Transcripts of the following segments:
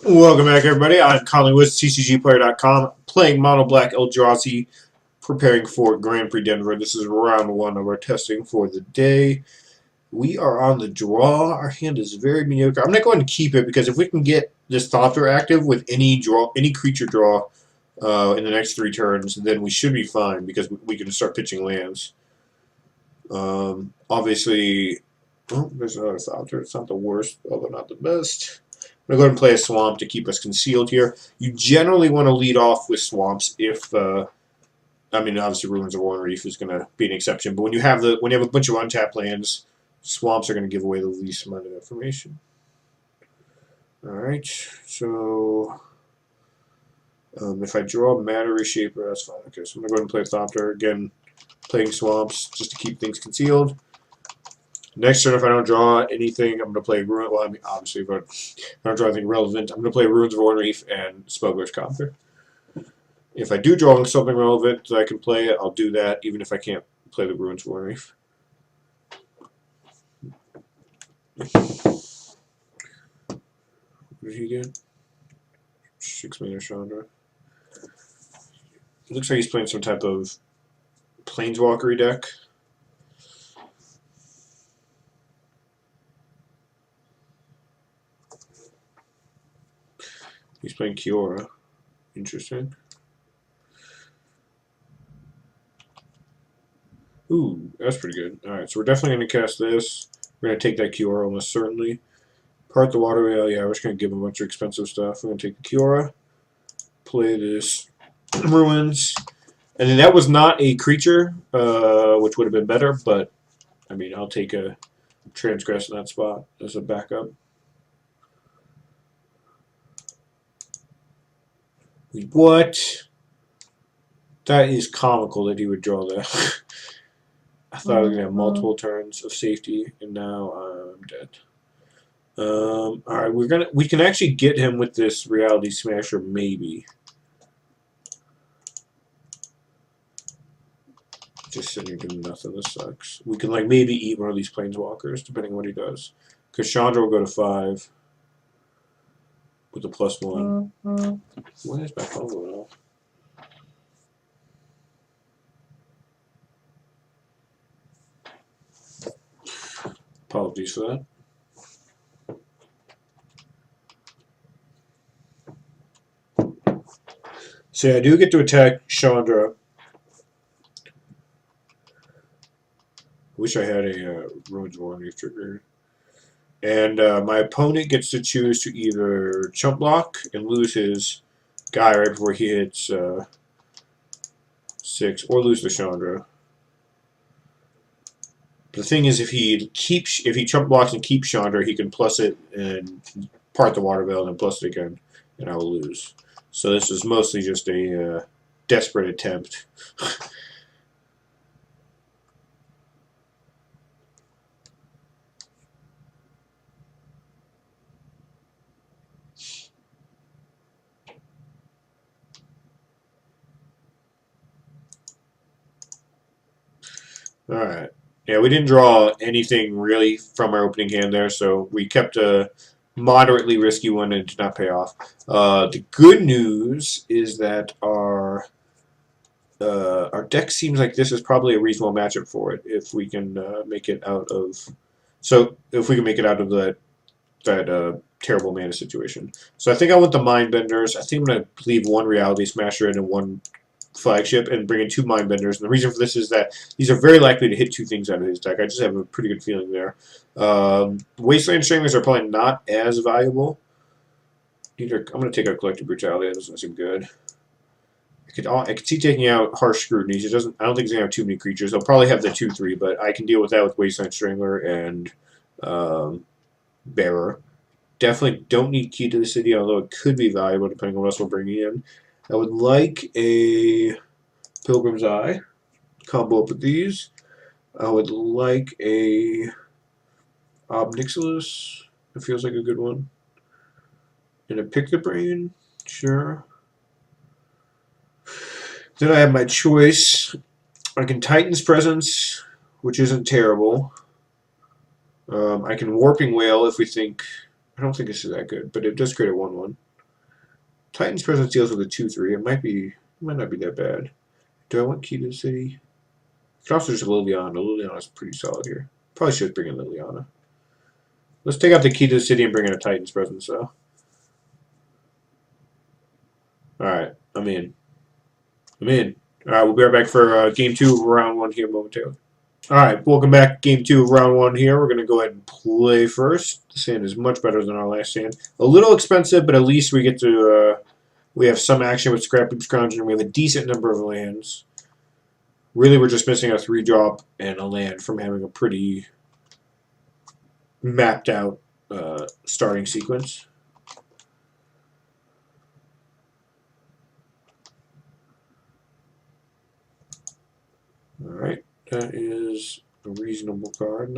Welcome back, everybody. I'm Conley with TCGplayer.com, playing Mono Black Eldrazi, preparing for Grand Prix Denver. This is round one of our testing for the day. We are on the draw. Our hand is very mediocre. I'm not going to keep it because if we can get this Thopter active with any creature draw in the next 3 turns, then we should be fine because we can start pitching lands. Obviously, there's another Thopter. It's not the worst, although not the best. I'm going to go ahead and play a swamp to keep us concealed here. You generally want to lead off with swamps if, I mean, obviously Ruins of War and Reef is going to be an exception, but when you have a bunch of untapped lands, swamps are going to give away the least amount of information. Alright, so if I draw Matter Reshaper, that's fine. Okay, so I'm going to go ahead and play Thopter. Again, playing swamps just to keep things concealed. Next turn, if I don't draw anything, I'm going to play Ruin. Well, I mean, obviously, but if I don't draw anything relevant, I'm going to play Ruins of War and Reef and Smuggler's Copter. If I do draw something relevant that I can play, I'll do that, even if I can't play the Ruins of War and Reef. What did he get? 6 mana Chandra. It looks like he's playing some type of Planeswalker deck. He's playing Kiora. Interesting. Ooh, that's pretty good. Alright, so we're definitely going to cast this. We're going to take that Kiora almost certainly. Part the Water Whale, yeah, we're just going to give him a bunch of expensive stuff. We're going to take the Kiora. Play this Ruins. And then that was not a creature, which would have been better, but, I mean, I'll take a Transgress in that spot as a backup. What? That is comical that he would draw that. I thought I was going to have multiple turns of safety, and now I'm dead. Alright, we can actually get him with this Reality Smasher, maybe. Just sitting doing nothing, this sucks. We can like maybe eat one of these Planeswalkers, depending on what he does. Because Chandra will go to 5 with a +1. What is my phone going off? Apologies for that. So yeah, I do get to attack Chandra. Wish I had a Ruins of War and Reef trigger. And my opponent gets to choose to either chump block and lose his guy right before he hits 6, or lose the Chandra. The thing is, if he chump blocks and keeps Chandra, he can plus it and part the Water Veil and then plus it again, and I will lose. So this is mostly just a desperate attempt. Alright. Yeah, we didn't draw anything really from our opening hand there, so we kept a moderately risky one and it did not pay off. The good news is that our deck seems like this is probably a reasonable matchup for it if we can make it out of... So, if we can make it out of that terrible mana situation. So I think I want the Mindbenders. I think I'm going to leave 1 Reality Smasher in and 1 Flagship and bring in 2 Mindbenders. And the reason for this is that these are very likely to hit 2 things out of his deck. I just have a pretty good feeling there. Wasteland Stranglers are probably not as valuable. I'm going to take out Collective Brutality. That doesn't seem good. I could see taking out Harsh Scrutinies. I don't think he's going to have too many creatures. They'll probably have the 2/3, but I can deal with that with Wasteland Strangler and Bearer. Definitely don't need Key to the City, although it could be valuable depending on what else we're bringing in. I would like a Pilgrim's Eye combo up with these. I would like a Obnixilis. It feels like a good one. And a Pick the Brain. Sure. Then I have my choice. I can Titan's Presence, which isn't terrible. I can Warping Whale if we think... I don't think this is that good, but it does create a 1/1. Titan's Presence deals with a 2/3. It might not be that bad. Do I want Key to the City? I could also just Liliana. Liliana's pretty solid here. Probably should bring in Liliana. Let's take out the Key to the City and bring in a Titan's Presence, though. Alright, I'm in. Alright, we'll be right back for Game 2 of Round 1 here momentarily. Alright, welcome back. Game 2 of Round 1 here. We're going to go ahead and play first. The sand is much better than our last sand. A little expensive, but at least we get to... we have some action with Scrappy Scrounging, and we have a decent number of lands. Really, we're just missing a 3-drop and a land from having a pretty mapped out starting sequence. Alright, that is a reasonable card.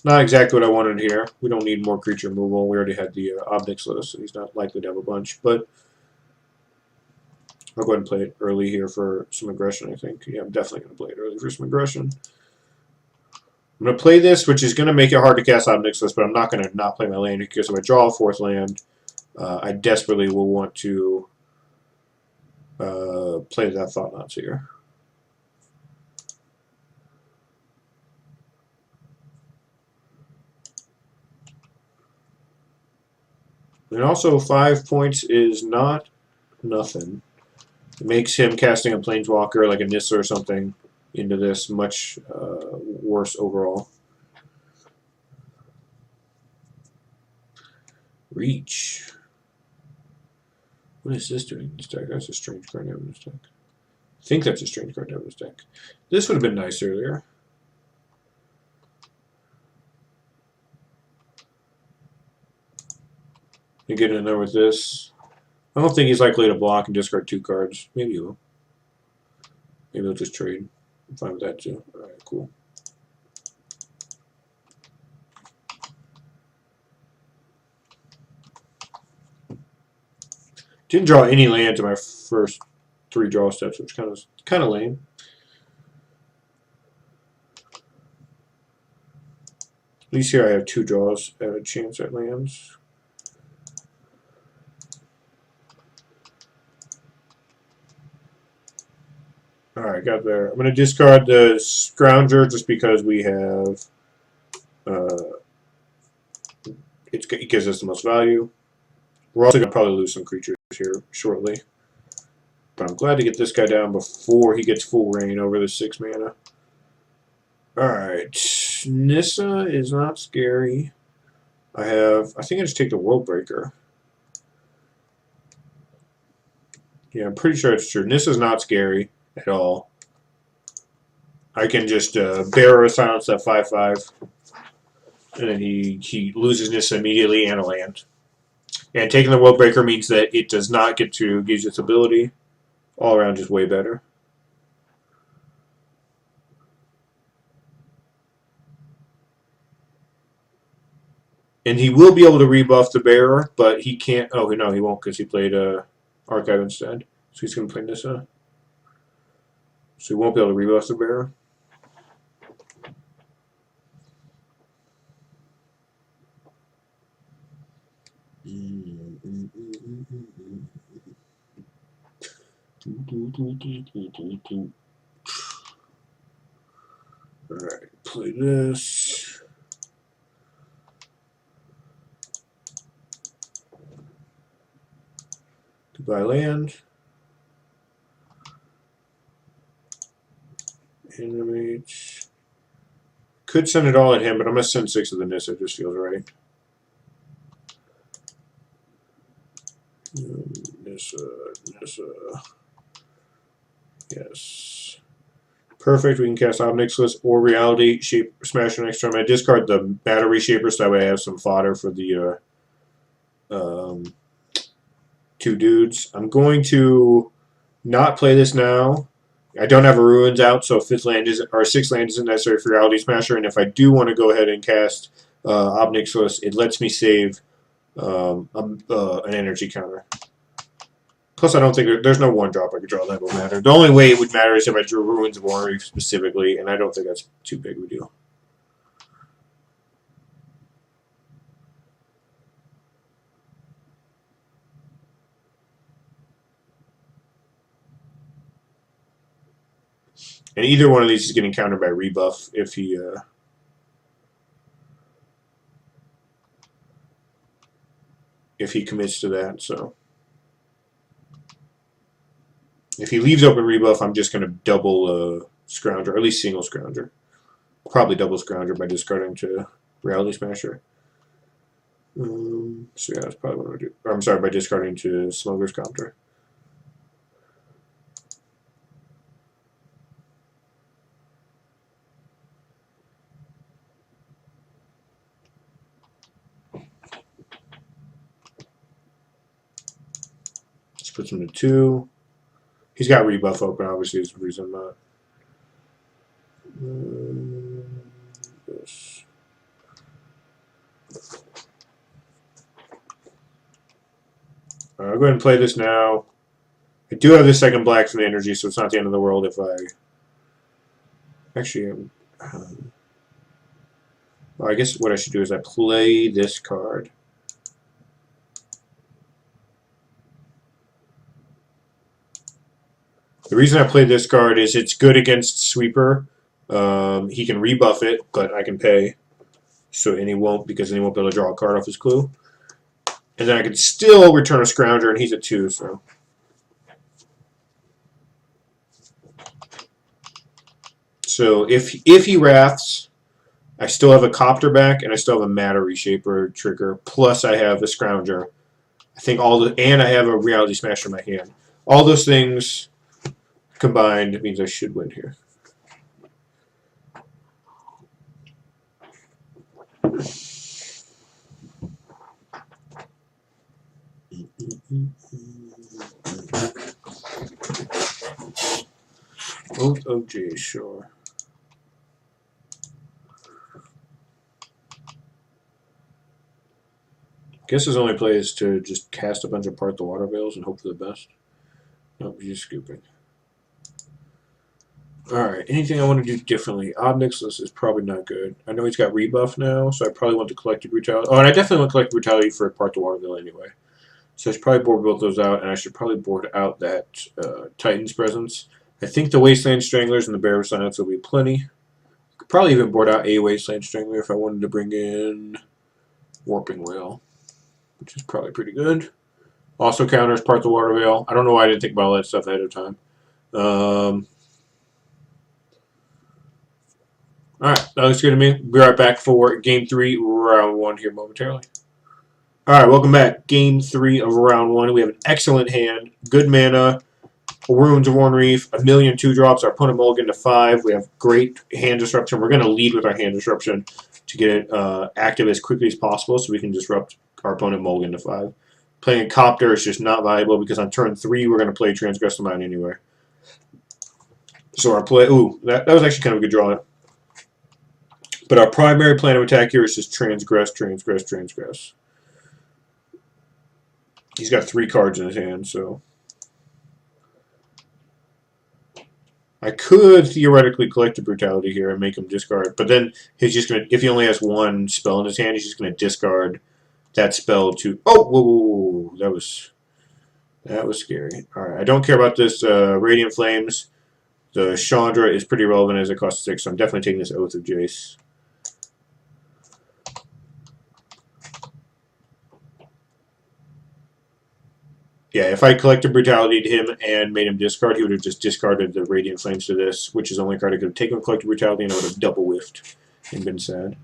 Not exactly what I wanted here. We don't need more creature removal. We already had the Obnix list, so he's not likely to have a bunch. But I'll go ahead and play it early here for some aggression, I think. Yeah, I'm definitely going to play it early for some aggression. I'm going to play this, which is going to make it hard to cast Obnix list, but I'm not going to not play my land because if I draw a 4th land, I desperately will want to play that Thought-Knots here. And also, 5 points is not nothing. It makes him casting a Planeswalker like a Nissa or something into this much worse overall. Reach. What is this doing in this deck? That's a strange card to have in this deck. I think that's a strange card to have in this deck. This would have been nice earlier. You get in there with this. I don't think he's likely to block and discard 2 cards. Maybe he will. Maybe he'll just trade. I'm fine with that too. Alright, cool. Didn't draw any lands in my first 3 draw steps, which kind of lame. At least here I have 2 draws at a chance at lands. Alright, got there. I'm going to discard the Scrounger just because we have... it gives us the most value. We're also going to probably lose some creatures here shortly. But I'm glad to get this guy down before he gets full reign over the 6 mana. Alright. Nissa is not scary. I think I just take the World Breaker. Yeah, I'm pretty sure it's true. Nissa's not scary at all. I can just Bearer of Silence at 5/5. And then he loses Nissa immediately and a land. And taking the World Breaker means that it does not get to use its ability. All around just way better. And he will be able to rebuff the Bearer, but he can't... Oh, no, he won't because he played Archive instead. So he's going to play Nissa. So he won't be able to rebuff the Bearer. Alright, play this. Goodbye land. Animate. Could send it all at him, but I'm going to send 6 of the Nissa. It just feels right. Nissa. Yes. Perfect. We can cast Obnix List or Reality Shape Smasher next turn. I discard the Battery Shaper so that way I have some fodder for the 2 dudes. I'm going to not play this now. I don't have a Ruins out, so 6th land isn't necessary for Reality Smasher. And if I do want to go ahead and cast Obnix List, it lets me save an energy counter. Plus, I don't think there's no 1-drop I could draw that will matter. The only way it would matter is if I drew Ruins of Orrery specifically, and I don't think that's too big of a deal. And either one of these is getting countered by rebuff if he commits to that. So if he leaves open rebuff, I'm just going to double Scrounger, or at least single Scrounger. Probably double Scrounger by discarding to Reality Smasher. So yeah, that's probably what I'm going to do. Or, I'm sorry, by discarding to Smuggler's Counter. This puts him to 2. He's got rebuff open, obviously, is the reason I'm not. Yes. I'll go ahead and play this now. I do have this second black from the energy, so it's not the end of the world if I... Actually, well, I guess what I should do is I play this card. The reason I play this card is it's good against Sweeper. He can rebuff it, but I can pay. So, and he won't, because then he won't be able to draw a card off his clue. And then I can still return a Scrounger, and he's at 2, so... So if he Wraths, I still have a Copter back, and I still have a Matter Reshaper trigger. Plus, I have a Scrounger. I think and I have a Reality Smasher in my hand. All those things combined means I should win here. Oath of J, sure. Guess his only play is to just cast a bunch of Part the Water Veils and hope for the best. Nope, he's scooping. Alright, anything I want to do differently? Obnix list is probably not good. I know he's got rebuff now, so I probably want to Collective Brutality. Oh, and I definitely want Collective Brutality for Part the Water Veil anyway. So I should probably board both those out, and I should probably board out that Titan's Presence. I think the Wasteland Stranglers and the Bear of Silence will be plenty. Could probably even board out a Wasteland Strangler if I wanted to bring in Warping Whale, which is probably pretty good. Also counters Part the Water Veil. I don't know why I didn't think about all that stuff ahead of time. Alright, that looks good to me. Be right back for Game 3, Round 1 here momentarily. Alright, welcome back. Game 3 of Round 1. We have an excellent hand. Good mana. Ruins of Worn Reef. 1,000,000 2-drops. Our opponent mulligan to 5. We have great hand disruption. We're going to lead with our hand disruption to get it active as quickly as possible so we can disrupt our opponent mulligan to 5. Playing a Copter is just not valuable because on turn 3 we're going to play Transgress the Mind anyway. So our play... Ooh, that was actually kind of a good draw. But our primary plan of attack here is just Transgress, Transgress, Transgress. He's got 3 cards in his hand, so... I could theoretically Collective Brutality here and make him discard, but then he's just going to... If he only has 1 spell in his hand, he's just going to discard that spell to... Oh! Whoa, whoa, whoa. That was scary. Alright, I don't care about this Radiant Flames. The Chandra is pretty relevant as it costs 6, so I'm definitely taking this Oath of Jace. Yeah, if I Collected Brutality to him and made him discard, he would have just discarded the Radiant Flames to this, which is the only card I could have taken Collected Brutality, and I would have double whiffed and been sad.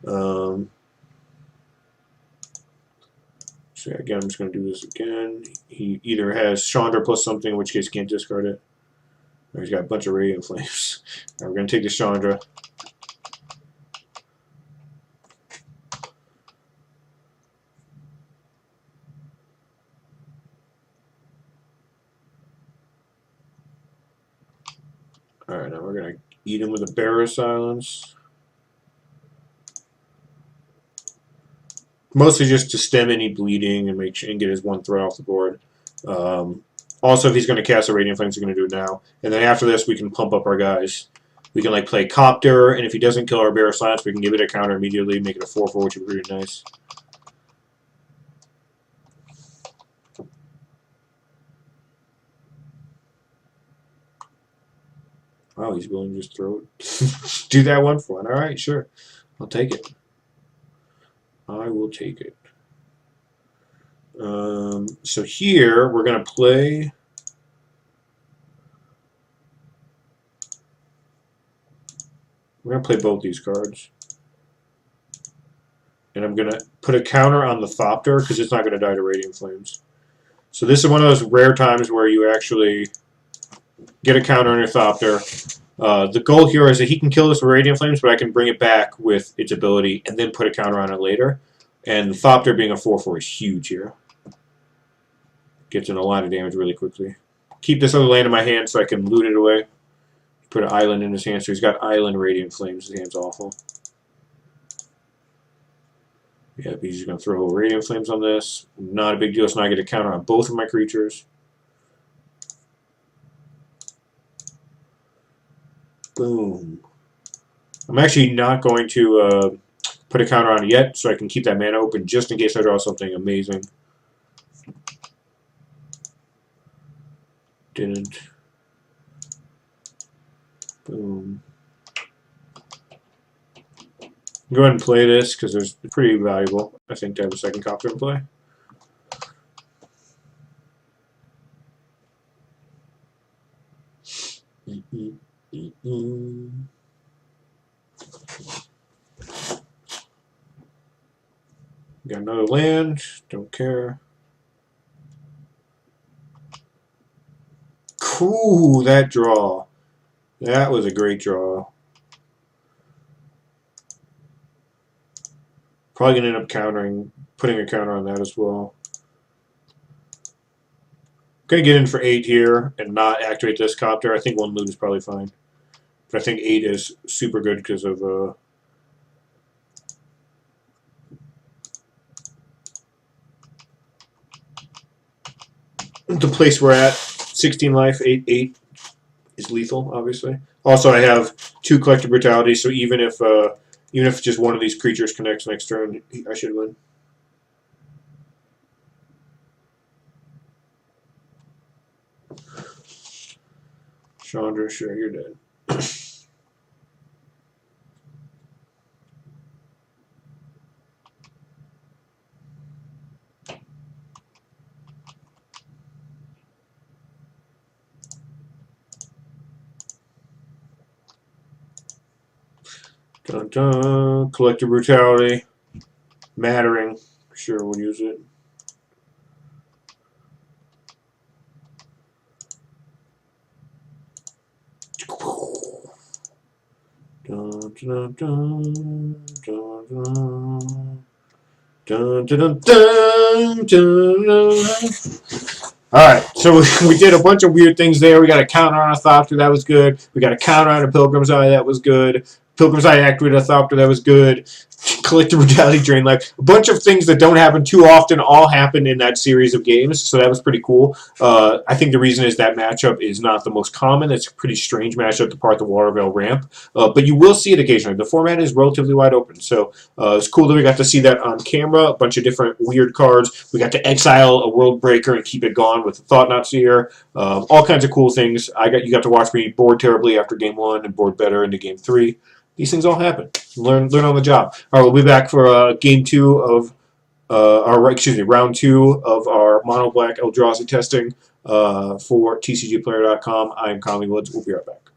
So yeah, again, I'm just going to do this again. He either has Chandra plus something, in which case he can't discard it, or he's got a bunch of Radiant Flames. Now we're going to take the Chandra. Alright, now we're going to eat him with a Bear of Silence. Mostly just to stem any bleeding and get his 1 threat off the board. Also, if he's going to cast a Radiant Flames, he's going to do it now. And then after this, we can pump up our guys. We can like play Copter, and if he doesn't kill our Bear of Silence, we can give it a counter immediately, make it a 4/4, which would be pretty nice. Wow, he's willing to just throw it. Do that one for one. All right, sure. I'll take it. I will take it. So here we're going to play. We're going to play both these cards. And I'm going to put a counter on the Thopter because it's not going to die to Radiant Flames. So this is one of those rare times where you actually get a counter on your Thopter. The goal here is that he can kill this with Radiant Flames, but I can bring it back with its ability and then put a counter on it later. And the Thopter being a 4/4 is huge here. Gets in a lot of damage really quickly. Keep this other land in my hand so I can loot it away. Put an island in his hand, so he's got Island Radiant Flames. His hand's awful. Yeah, he's just going to throw Radiant Flames on this. Not a big deal, so now I get a counter on both of my creatures. Boom. I'm actually not going to put a counter on it yet, so I can keep that mana open just in case I draw something amazing. Didn't. Boom. Go ahead and play this because it's pretty valuable, I think, to have a second copter in play. Got another land, don't care. Cool, that draw. That was a great draw. Probably going to end up putting a counter on that as well. I'm going to get in for 8 here and not activate this copter. I think 1 loot is probably fine. But I think 8 is super good because of the place we're at. 16 life, 8 is lethal, obviously. Also, I have 2 Collective Brutality, so even if just one of these creatures connects next turn, I should win. Chandra, sure, you're dead. Dun dun. Collective Brutality. Mattering. Sure, we'll use it. Dun dun dun dun dun. Dun, dun, dun, dun, dun, dun. Alright, so we did a bunch of weird things there. We got a counter on a Thopter, that was good. We got a counter on a Pilgrim's Eye, that was good. Pilgrim's Eye activated a Thopter, that was good. Collective Brutality, Drain Life. A bunch of things that don't happen too often all happened in that series of games, so that was pretty cool. I think the reason is that matchup is not the most common. It's a pretty strange matchup to part the Watervale ramp, but you will see it occasionally. The format is relatively wide open, so it's cool that we got to see that on camera. A bunch of different weird cards. We got to exile a World Breaker and keep it gone with the Thought-Knot Seer. All kinds of cool things. You got to watch me board terribly after Game 1 and board better into Game 3. These things all happen. Learn on the job. All right, we'll be back for Game 2 of round 2 of our Mono Black Eldrazi testing for TCGplayer.com. I'm Conley Woods. We'll be right back.